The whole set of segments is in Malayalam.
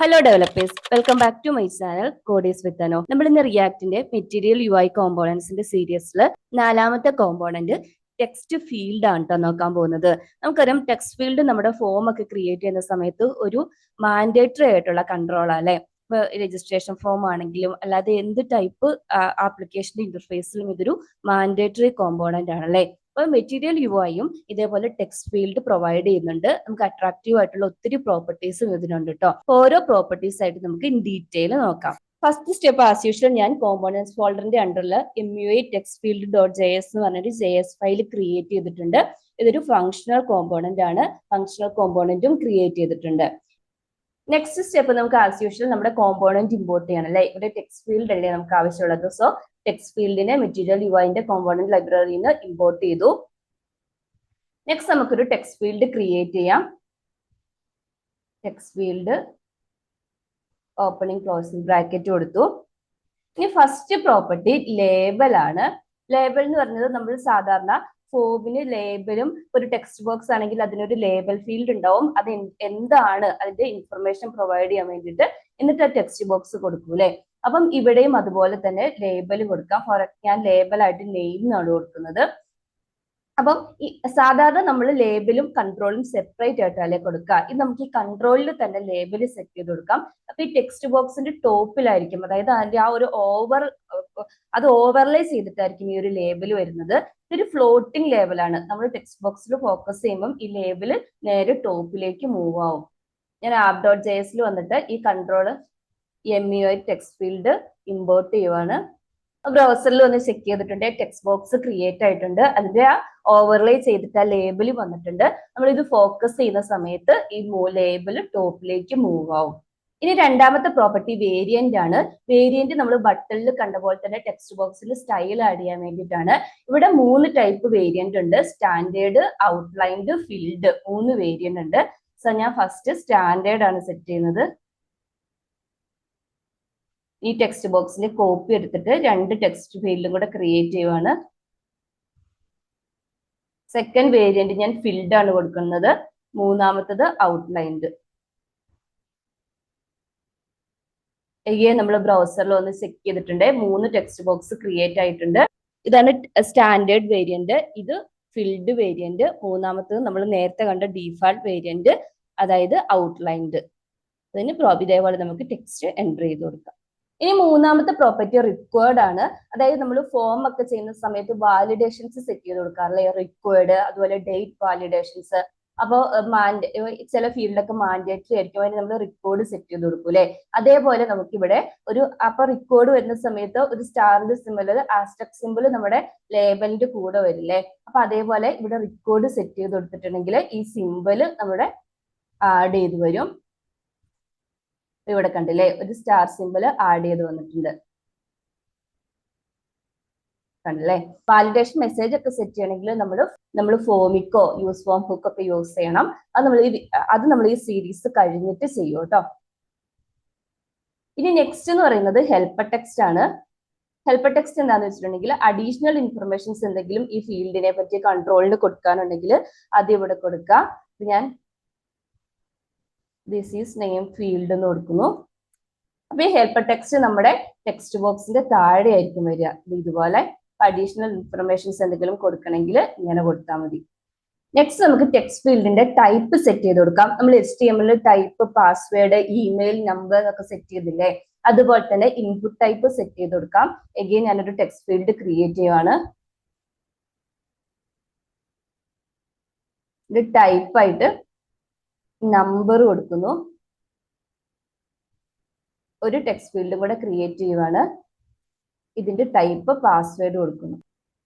Hello developers, welcome back to my channel codies with Ano. നമ്മൾ ഇന്ന് റിയാക്ടിന്റെ മെറ്റീരിയൽ UI കോമ്പോണൻസിന്റെ സീരീസിൽ 4ാമത്തെ കോമ്പോണന്റ് ടെക്സ്റ്റ് ഫീൽഡ് ആണ് കേട്ടോ നോക്കാൻ പോകുന്നത്. നമുക്കറിയാം ടെക്സ്റ്റ് ഫീൽഡ് നമ്മുടെ ഫോം ഒക്കെ ക്രിയേറ്റ് ചെയ്യുന്ന സമയത്ത് ഒരു മാൻഡേറ്ററി ആയിട്ടുള്ള കൺട്രോൾ അല്ലെ. ഇപ്പൊ രജിസ്ട്രേഷൻ ഫോം ആണെങ്കിലും അല്ലാതെ എന്ത് ടൈപ്പ് ആപ്ലിക്കേഷൻ ഇന്റർഫേസിലും ഇതൊരു മാൻഡേറ്ററി കോമ്പോണന്റ് ആണല്ലേ. അപ്പോൾ മെറ്റീരിയൽ UIയും ഇതേപോലെ ടെക്സ്റ്റ് ഫീൽഡ് പ്രൊവൈഡ് ചെയ്യുന്നുണ്ട്. നമുക്ക് അട്രാക്റ്റീവ് ആയിട്ടുള്ള ഒത്തിരി പ്രോപ്പർട്ടീസും ഇതിനുണ്ട് കേട്ടോ. ഓരോ പ്രോപ്പർട്ടീസ് ആയിട്ട് നമുക്ക് ഇൻ ഡീറ്റെയിൽ നോക്കാം. ഫസ്റ്റ് സ്റ്റെപ്പ് ആസ് യൂഷ്വൽ ഞാൻ കോമ്പോണൻസ് ഫോൾഡറിന്റെ അണ്ടറിൽ MUI ടെക്സ്റ്റ് ഫീൽഡ് .js എന്ന് പറഞ്ഞൊരു JS ഫയൽ ക്രിയേറ്റ് ചെയ്തിട്ടുണ്ട്. ഇതൊരു ഫങ്ഷണൽ കോമ്പോണന്റ് ആണ്. ഫങ്ഷണൽ കോമ്പോണന്റും ക്രിയേറ്റ് ചെയ്തിട്ടുണ്ട്. നെക്സ്റ്റ് സ്റ്റെപ്പ് നമുക്ക് ആസ് യൂഷ്വൽ നമ്മുടെ കോമ്പോണന്റ് ഇമ്പോർട്ട് ചെയ്യണം അല്ലെ. ഇവിടെ ടെക്സ്റ്റ് ഫീൽഡ് അല്ലേ നമുക്ക് ആവശ്യമുള്ളത്. സോ ടെക്സ്റ്റ് ഫീൽഡിനെ മെറ്റീരിയൽ UIന്റെ കോമ്പോണന്റ് ലൈബ്രറിയിൽ നിന്ന് ഇമ്പോർട്ട് ചെയ്തു. നെക്സ്റ്റ് നമുക്കൊരു ടെക്സ്റ്റ് ഫീൽഡ് ക്രിയേറ്റ് ചെയ്യാം. Text field opening closing bracket കൊടുത്തു. ഇനി ഫസ്റ്റ് പ്രോപ്പർട്ടി ലേബൽ ആണ്. ലേബൽ എന്ന് പറഞ്ഞത് നമ്മൾ സാധാരണ ഫോമിന് ലേബലും ഒരു ടെക്സ്റ്റ് ബോക്സ് ആണെങ്കിൽ അതിനൊരു ലേബൽ ഫീൽഡ് ഉണ്ടാവും. അത് എന്താണ് അതിന്റെ ഇൻഫർമേഷൻ പ്രൊവൈഡ് ചെയ്യാൻ വേണ്ടിയിട്ട് എന്നിട്ട് ആ ടെക്സ്റ്റ് ബോക്സ് കൊടുക്കും അല്ലെ. അപ്പം ഇവിടെയും അതുപോലെ തന്നെ ലേബൽ കൊടുക്കാം. ഞാൻ ലേബൽ ആയിട്ട് നെയിം എന്നാണ് കൊടുക്കുന്നത്. അപ്പം ഈ സാധാരണ നമ്മൾ ലേബലും കൺട്രോളും സെപ്പറേറ്റ് ആയിട്ടല്ലേ കൊടുക്കുക. ഇത് നമുക്ക് ഈ കൺട്രോളിൽ തന്നെ ലേബൽ സെറ്റ് ചെയ്ത് കൊടുക്കാം. അപ്പൊ ഈ ടെക്സ്റ്റ് ബോക്സിന്റെ ടോപ്പിലായിരിക്കും, അതായത് അതിന്റെ ആ ഒരു ഓവർലേ ചെയ്തിട്ടായിരിക്കും ഈ ഒരു ലേബൽ വരുന്നത്. ഇതൊരു ഫ്ലോട്ടിംഗ് ലേബലാണ്. നമ്മൾ ടെക്സ്റ്റ് ബോക്സിൽ ഫോക്കസ് ചെയ്യുമ്പോൾ ഈ ലേബല് നേരെ ടോപ്പിലേക്ക് മൂവ് ആവും. ഞാൻ app.js വന്നിട്ട് ഈ control MUI text field import ചെയ്യുവാണ്. ബ്രൗസറിൽ ഒന്ന് ചെക്ക് ചെയ്തിട്ടുണ്ട്, ടെക്സ്റ്റ് ബോക്സ് ക്രിയേറ്റ് ആയിട്ടുണ്ട്. അതിന്റെ ആ ഓവർലേ ചെയ്തിട്ട് ആ ലേബിൾ വന്നിട്ടുണ്ട്. നമ്മൾ ഇത് ഫോക്കസ് ചെയ്യുന്ന സമയത്ത് ഈ ലേബിൾ ടോപ്പിലേക്ക് മൂവ് ആവും. ഇനി രണ്ടാമത്തെ പ്രോപ്പർട്ടി വേരിയന്റ് ആണ്. വേരിയന്റ് നമ്മൾ ബട്ടണിൽ കണ്ട പോലെ തന്നെ ടെക്സ്റ്റ് ബോക്സിൽ സ്റ്റൈൽ ആഡ് ചെയ്യാൻ വേണ്ടിയിട്ടാണ്. ഇവിടെ 3 ടൈപ്പ് വേരിയന്റ് ഉണ്ട്. സ്റ്റാൻഡേർഡ്, ഔട്ട്ലൈൻഡ്, ഫിൽഡ്, 3 വേരിയന്റ് ഉണ്ട്. സോ ഞാൻ ഫസ്റ്റ് സ്റ്റാൻഡേർഡ് ആണ് സെറ്റ് ചെയ്യുന്നത്. ഈ ടെക്സ്റ്റ് ബോക്സിന്റെ കോപ്പി എടുത്തിട്ട് 2 ടെക്സ്റ്റ് ഫീൽഡും കൂടെ ക്രിയേറ്റ് ചെയ്യുവാണ്. സെക്കൻഡ് വേരിയന്റ് ഞാൻ ഫിൽഡ് ആണ് കൊടുക്കുന്നത്. മൂന്നാമത്തത് ഔട്ട്ലൈൻഡ്. നമ്മൾ ബ്രൗസറിൽ ഒന്ന് ചെക്ക് ചെയ്തിട്ടുണ്ട്, 3 ടെക്സ്റ്റ് ബോക്സ് ക്രിയേറ്റ് ആയിട്ടുണ്ട്. ഇതാണ് സ്റ്റാൻഡേർഡ് വേരിയന്റ്, ഇത് ഫിൽഡ് വേരിയന്റ്, മൂന്നാമത്തത് നമ്മൾ നേരത്തെ കണ്ട ഡീഫാൾട്ട് വേരിയന്റ്, അതായത് ഔട്ട്ലൈൻഡ്. അതിന് ഇതേപോലെ നമുക്ക് ടെക്സ്റ്റ് എൻ്റർ ചെയ്ത് കൊടുക്കാം. ഇനി മൂന്നാമത്തെ പ്രോപ്പർട്ടി റിക്വയർഡ് ആണ്. അതായത് നമ്മൾ ഫോം ഒക്കെ ചെയ്യുന്ന സമയത്ത് വാലിഡേഷൻസ് സെറ്റ് ചെയ്ത് കൊടുക്കാറില്ലേ, റിക്വയർഡ്, അതുപോലെ ഡേറ്റ് വാലിഡേഷൻസ്. അപ്പോൾ ചില ഫീൽഡൊക്കെ മാൻഡേറ്ററി ആയിരിക്കും, അതിന് നമ്മൾ റിക്കോർഡ് സെറ്റ് ചെയ്ത് കൊടുക്കും അല്ലെ. അതേപോലെ നമുക്കിവിടെ റിക്കോർഡ് വരുന്ന സമയത്ത് ഒരു സ്റ്റാറിന്റെ സിമ്പിൾ, ആസ്റ്റക് സിമ്പിൾ നമ്മുടെ ലേബലിന്റെ കൂടെ വരില്ലേ. അപ്പൊ അതേപോലെ ഇവിടെ റിക്കോർഡ് സെറ്റ് ചെയ്ത് കൊടുത്തിട്ടുണ്ടെങ്കിൽ ഈ സിമ്പിൾ നമ്മുടെ ആഡ് ചെയ്ത് വരും. ഇവിടെ കണ്ടില്ലേ, ഒരു സ്റ്റാർ സിമ്പിൾ ആഡ് ചെയ്ത് വന്നിട്ടുണ്ട്. കണ്ടല്ലേ. വാലിഡേഷൻ മെസ്സേജ് ഒക്കെ സെറ്റ് ചെയ്യണമെങ്കിൽ നമ്മൾ ഫോമിക്കോ യൂസ് ഫോം ഹുക്ക് ഒക്കെ യൂസ് ചെയ്യണം. അത് നമ്മൾ ഈ സീരീസ് കഴിഞ്ഞിട്ട് ചെയ്യും കേട്ടോ. ഇനി നെക്സ്റ്റ് എന്ന് പറയുന്നത് ഹെൽപ്പർ ടെക്സ്റ്റ് ആണ്. ഹെൽപ്പർ ടെക്സ്റ്റ് എന്താണെന്ന് വെച്ചിട്ടുണ്ടെങ്കിൽ അഡീഷണൽ ഇൻഫർമേഷൻസ് എന്തെങ്കിലും ഈ ഫീൽഡിനെ പറ്റി കൺട്രോളിന് കൊടുക്കാനുണ്ടെങ്കിൽ അത് ഇവിടെ കൊടുക്കാം. ഞാൻ ദിസ് ഈസ് നെയിം ഫീൽഡ് എന്ന് കൊടുക്കുന്നു. അപ്പൊ ഈ ഹെൽപ്പർ ടെക്സ്റ്റ് നമ്മുടെ ടെക്സ്റ്റ് ബോക്സിന്റെ താഴെ ആയിരിക്കും വരിക. ഇതുപോലെ അഡീഷണൽ ഇൻഫർമേഷൻസ് എന്തെങ്കിലും കൊടുക്കണമെങ്കിൽ ഇങ്ങനെ കൊടുത്താൽ മതി. നെക്സ്റ്റ് നമുക്ക് ടെക്സ്റ്റ് ഫീൽഡിന്റെ ടൈപ്പ് സെറ്റ് ചെയ്ത് കൊടുക്കാം. നമ്മൾ HTML type, password, email, number ഒക്കെ സെറ്റ് ചെയ്തില്ലേ, അതുപോലെ തന്നെ ഇൻപുട്ട് ടൈപ്പ് സെറ്റ് ചെയ്ത് കൊടുക്കാം. എഗെയിൻ ഞാനൊരു ടെക്സ്റ്റ് ഫീൽഡ് ക്രിയേറ്റ് ചെയ്യുവാണ്. ഇത് ടൈപ്പ് ആയിട്ട് നമ്പർ കൊടുക്കുന്നു. ഒരു ടെക്സ്റ്റ് ഫീൽഡും കൂടെ ക്രിയേറ്റ് ചെയ്യുവാണ്. ഇതിന്റെ ടൈപ്പ് പാസ്വേഡ് കൊടുക്കുന്നു.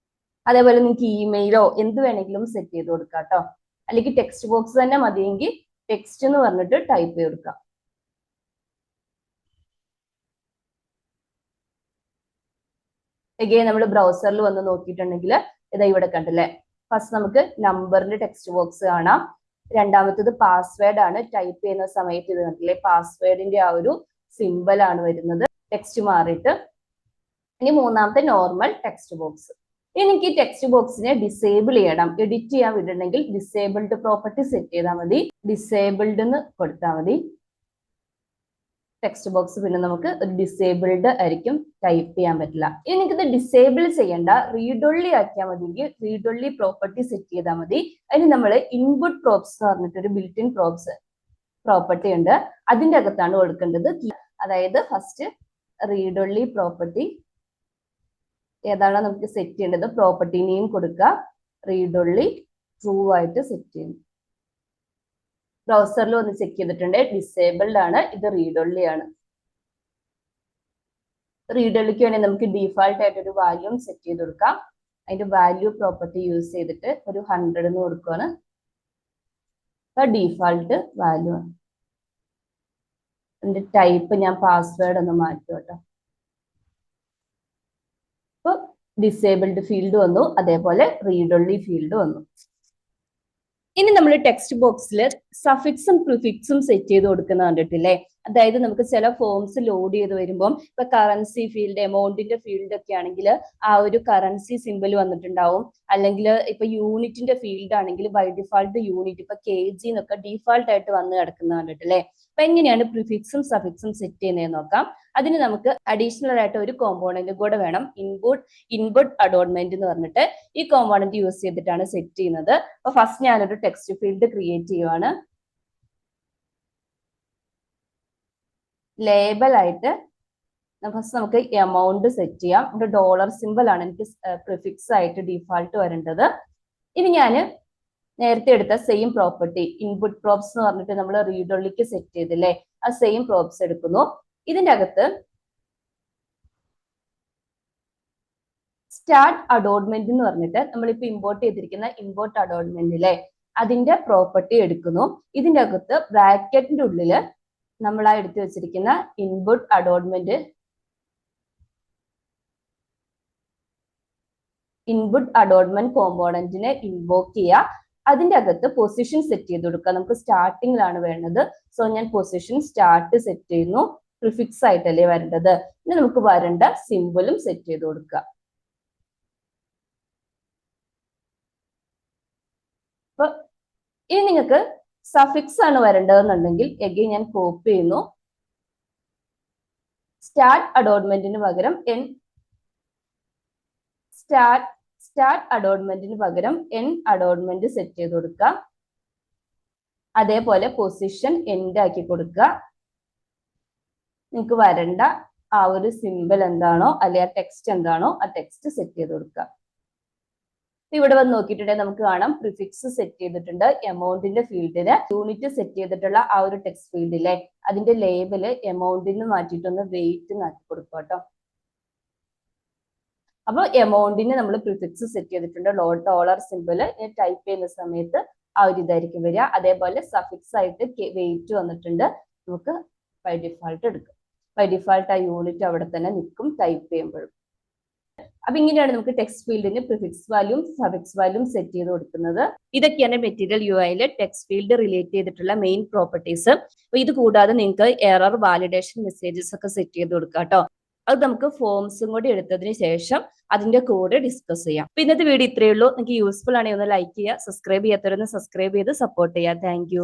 അതേപോലെ നിങ്ങൾക്ക് ഇമെയിലോ എന്ത് വേണമെങ്കിലും സെറ്റ് ചെയ്ത് കൊടുക്കാം കേട്ടോ. അല്ലെങ്കിൽ ടെക്സ്റ്റ് ബോക്സ് തന്നെ മതിയെങ്കിൽ ടെക്സ്റ്റ് എന്ന് പറഞ്ഞിട്ട് ടൈപ്പ് ചെയ്ത് കൊടുക്കാം. എഗെയിൻ നമ്മൾ ബ്രൗസറിൽ വന്ന് നോക്കിയിട്ടുണ്ടെങ്കിൽ ഇതാ ഇവിടെ കണ്ടല്ലേ, ഫസ്റ്റ് നമുക്ക് നമ്പറിന്റെ ടെക്സ്റ്റ് ബോക്സ് കാണാം. രണ്ടാമത്തത് പാസ്വേഡ് ആണ്. ടൈപ്പ് ചെയ്യുന്ന സമയത്ത് ഇത് കണ്ടില്ലേ, പാസ്വേഡിന്റെ ആ ഒരു സിമ്പിൾ ആണ് വരുന്നത്, ടെക്സ്റ്റ് മാറിയിട്ട്. ഇനി മൂന്നാമത്തെ നോർമൽ ടെക്സ്റ്റ് ബോക്സ്. ഇനി എനിക്ക് ഈ ടെക്സ്റ്റ് ബോക്സിനെ ഡിസേബിൾ ചെയ്യണം, എഡിറ്റ് ചെയ്യാൻ വിടണമെങ്കിൽ ഡിസേബിൾഡ് പ്രോപ്പർട്ടി സെറ്റ് ചെയ്താൽ മതി. ഡിസേബിൾഡ് എന്ന് കൊടുത്താൽ മതി. ടെക്സ്റ്റ് ബോക്സ് പിന്നെ നമുക്ക് ഡിസേബിൾഡ് ആയിരിക്കും, ടൈപ്പ് ചെയ്യാൻ പറ്റില്ല. ഇനി നിങ്ങൾക്ക് ഇത് ഡിസേബിൾ ചെയ്യേണ്ട, റീഡ് ഒൺലി ആക്കിയാൽ മതി, റീഡ് ഒൺലി പ്രോപ്പർട്ടി സെറ്റ് ചെയ്താൽ മതി. അതിന് നമ്മൾ ഇൻപുട്ട് പ്രോപ്സ് എന്ന് പറഞ്ഞിട്ട് ഒരു ബിൽറ്റ് ഇൻ പ്രോപ്പർട്ടി ഉണ്ട്, അതിന്റെ അകത്താണ് കൊടുക്കേണ്ടത്. അതായത് ഫസ്റ്റ് റീഡ് ഒൺലി പ്രോപ്പർട്ടി ഏതാണോ നമുക്ക് സെറ്റ് ചെയ്യേണ്ടത്, പ്രോപ്പർട്ടി നെയിം കൊടുക്കുക, റീഡ് ഒൺലി ട്രൂ ആയിട്ട് സെറ്റ് ചെയ്യുന്നു. ബ്രൗസറിൽ ഒന്ന് ചെക്ക് ചെയ്തിട്ടുണ്ട്, ഡിസേബിൾഡ് ആണ്, ഇത് റീഡ് ഒൺലി ആണ്. റീഡ് ഒൺലിക്ക് വേണ്ടി നമുക്ക് ഡീഫാൾട്ട് ആയിട്ട് ഒരു വാല്യൂ സെറ്റ് ചെയ്ത് കൊടുക്കാം. അതിന്റെ വാല്യൂ പ്രോപ്പർട്ടി യൂസ് ചെയ്തിട്ട് ഒരു 100 എന്ന് കൊടുക്കുകയാണ്. ഡീഫാൾട്ട് വാല്യൂ ആണ്. അതിന്റെ ടൈപ്പ് ഞാൻ പാസ്വേഡ് ഒന്ന് മാറ്റും കേട്ടോ. അപ്പൊ ഡിസേബിൾഡ് ഫീൽഡ് വന്നു, അതേപോലെ റീഡ് ഒൺലി ഫീൽഡ് വന്നു. ഇനി നമ്മൾ ടെക്സ്റ്റ് ബോക്സിൽ സഫിക്സും പ്രിഫിക്സും സെറ്റ് ചെയ്ത് കൊടുക്കുന്ന കണ്ടിട്ടില്ലേ? അതായത് നമുക്ക് ചില ഫോംസ് ലോഡ് ചെയ്ത് വരുമ്പോൾ ഇപ്പൊ കറൻസി ഫീൽഡ്, എമൗണ്ടിന്റെ ഫീൽഡ് ഒക്കെ ആണെങ്കിൽ ആ ഒരു കറൻസി സിമ്പിൾ വന്നിട്ടുണ്ടാവും. അല്ലെങ്കിൽ ഇപ്പൊ യൂണിറ്റിന്റെ ഫീൽഡ് ആണെങ്കിൽ ബൈ ഡിഫാൾട്ട് യൂണിറ്റ്, ഇപ്പൊ KG എന്നൊക്കെ ഡീഫാൾട്ട് ആയിട്ട് വന്ന് കിടക്കുന്ന കണ്ടിട്ടില്ലേ? അപ്പൊ എങ്ങനെയാണ് പ്രിഫിക്സും സഫിക്സും സെറ്റ് ചെയ്യുന്നതെന്ന് നോക്കാം. അതിന് നമുക്ക് അഡീഷണൽ ആയിട്ട് ഒരു കോമ്പോണന്റ് കൂടെ വേണം, ഇൻപുട്ട് അഡോൺമെന്റ് എന്ന് പറഞ്ഞിട്ട്. ഈ കോമ്പോണന്റ് യൂസ് ചെയ്തിട്ടാണ് സെറ്റ് ചെയ്യുന്നത്. അപ്പൊ ഫസ്റ്റ് ഞാനൊരു ടെക്സ്റ്റ് ഫീൽഡ് ക്രിയേറ്റ് ചെയ്യുവാണ്. ലേബൽ ആയിട്ട് ഫസ്റ്റ് നമുക്ക് എമൗണ്ട് സെറ്റ് ചെയ്യാം. ഇവിടെ ഡോളർ സിമ്പിൾ ആണ് എനിക്ക് പ്രിഫിക്സ് ആയിട്ട് ഡീഫാൾട്ട് വരേണ്ടത്. ഇനി ഞാൻ നേരത്തെ എടുത്ത സെയിം പ്രോപ്പർട്ടി ഇൻപുട്ട് പ്രോപ്സ് എന്ന് പറഞ്ഞിട്ട് നമ്മൾ റീഡ് ഒൺലിക്ക് സെറ്റ് ചെയ്തില്ലേ, ആ സെയിം പ്രോപ്സ് എടുക്കുന്നു. ഇതിന്റെ അകത്ത് സ്റ്റാർട്ട് അഡോൺമെന്റ് എന്ന് പറഞ്ഞിട്ട് നമ്മളിപ്പോ ഇമ്പോർട്ട് ചെയ്തിരിക്കുന്ന ഇമ്പോർട്ട് അഡോൺമെന്റിലെ അതിന്റെ പ്രോപ്പർട്ടി എടുക്കുന്നു. ഇതിന്റെ അകത്ത് ബ്രാക്കറ്റിന്റെ ഉള്ളില് നമ്മൾ ആ എടുത്തു വെച്ചിരിക്കുന്ന ഇൻപുട്ട് അഡോൺമെന്റ് കോമ്പോണന്റിനെ ഇൻവോക്ക് ചെയ്യുക. അതിന്റെ അകത്ത് പൊസിഷൻ സെറ്റ് ചെയ്ത് കൊടുക്കുക. നമുക്ക് സ്റ്റാർട്ടിങ്ങിലാണ് വേണ്ടത്, സോ ഞാൻ പൊസിഷൻ സ്റ്റാർട്ട് സെറ്റ് ചെയ്യുന്നു. പ്രിഫിക്സ് ആയിട്ടല്ലേ വരേണ്ടത്. ഇനി നമുക്ക് വരേണ്ട സിമ്പിളും സെറ്റ് ചെയ്ത് കൊടുക്കുക. അപ്പൊ ഇനി നിങ്ങൾക്ക് സഫിക്സ് ആണ് വരേണ്ടതെന്നുണ്ടെങ്കിൽ എഗെയിൻ ഞാൻ കോപ്പി ചെയ്യുന്നു. സ്റ്റാർട്ട് അഡോൺമെന്റിന് പകരം എൻ അഡോൺമെന്റ് സെറ്റ് ചെയ്ത് കൊടുക്കുക. അതേപോലെ പൊസിഷൻ എൻഡ് ആക്കി കൊടുക്കുക. നിങ്ങൾക്ക് വരേണ്ട ആ ഒരു സിമ്പിൾ എന്താണോ അല്ലെങ്കിൽ ആ ടെക്സ്റ്റ് എന്താണോ ആ ടെക്സ്റ്റ് സെറ്റ് ചെയ്ത് കൊടുക്കുക. ഇവിടെ വന്ന് നോക്കിയിട്ടുണ്ടെങ്കിൽ നമുക്ക് കാണാം പ്രിഫിക്സ് സെറ്റ് ചെയ്തിട്ടുണ്ട്. എമൗണ്ടിന്റെ ഫീൽഡിന് യൂണിറ്റ് സെറ്റ് ചെയ്തിട്ടുള്ള ആ ഒരു ടെക്സ്റ്റ് ഫീൽഡിലെ അതിന്റെ ലേബല് എമൗണ്ടിന് മാറ്റിയിട്ടൊന്ന് വെയിറ്റ് ആക്കി കൊടുക്കുക കേട്ടോ. അപ്പൊ എമൗണ്ടിന് നമ്മൾ പ്രിഫിക്സ് സെറ്റ് ചെയ്തിട്ടുണ്ട്, ഡോളർ സിമ്പിള് ടൈപ്പ് ചെയ്യുന്ന സമയത്ത് ആ ഒരു ഇതായിരിക്കും വരിക. അതേപോലെ സഫിക്സ് ആയിട്ട് വെയിറ്റ് വന്നിട്ടുണ്ട്, നമുക്ക് ബൈ ഡിഫാൾട്ട് എടുക്കും. ബൈ ഡിഫാൾട്ട് ആ യൂണിറ്റ് അവിടെ തന്നെ നിൽക്കും ടൈപ്പ് ചെയ്യുമ്പോഴും. അപ്പൊ ഇങ്ങനെയാണ് നമുക്ക് ടെക്സ്റ്റ് ഫീൽഡിന് പ്രിഫിക്സ് വാല്യൂം സഫിക്സ് വാല്യൂം സെറ്റ് ചെയ്ത് കൊടുക്കുന്നത്. ഇതൊക്കെയാണ് മെറ്റീരിയൽ UIയിൽ ടെക്സ്റ്റ് ഫീൽഡ് റിലേറ്റ് ചെയ്തിട്ടുള്ള മെയിൻ പ്രോപ്പർട്ടീസ്. അപ്പൊ ഇത് കൂടാതെ നിങ്ങൾക്ക് എറർ വാലിഡേഷൻ മെസ്സേജസ് ഒക്കെ സെറ്റ് ചെയ്ത് കൊടുക്കാം കേട്ടോ. അത് നമുക്ക് ഫോംസും കൂടി എടുത്തതിന് ശേഷം അതിന്റെ കൂടെ ഡിസ്കസ് ചെയ്യാം. അപ്പൊ ഇന്നത്തെ വീഡിയോ ഇത്രയേ ഉള്ളൂ. നിങ്ങൾക്ക് യൂസ്ഫുൾ ആണെങ്കിൽ ഒന്ന് ലൈക്ക് ചെയ്യുക, സബ്സ്ക്രൈബ് ചെയ്യാത്തവരൊന്ന് സബ്സ്ക്രൈബ് ചെയ്ത് സപ്പോർട്ട് ചെയ്യുക. താങ്ക്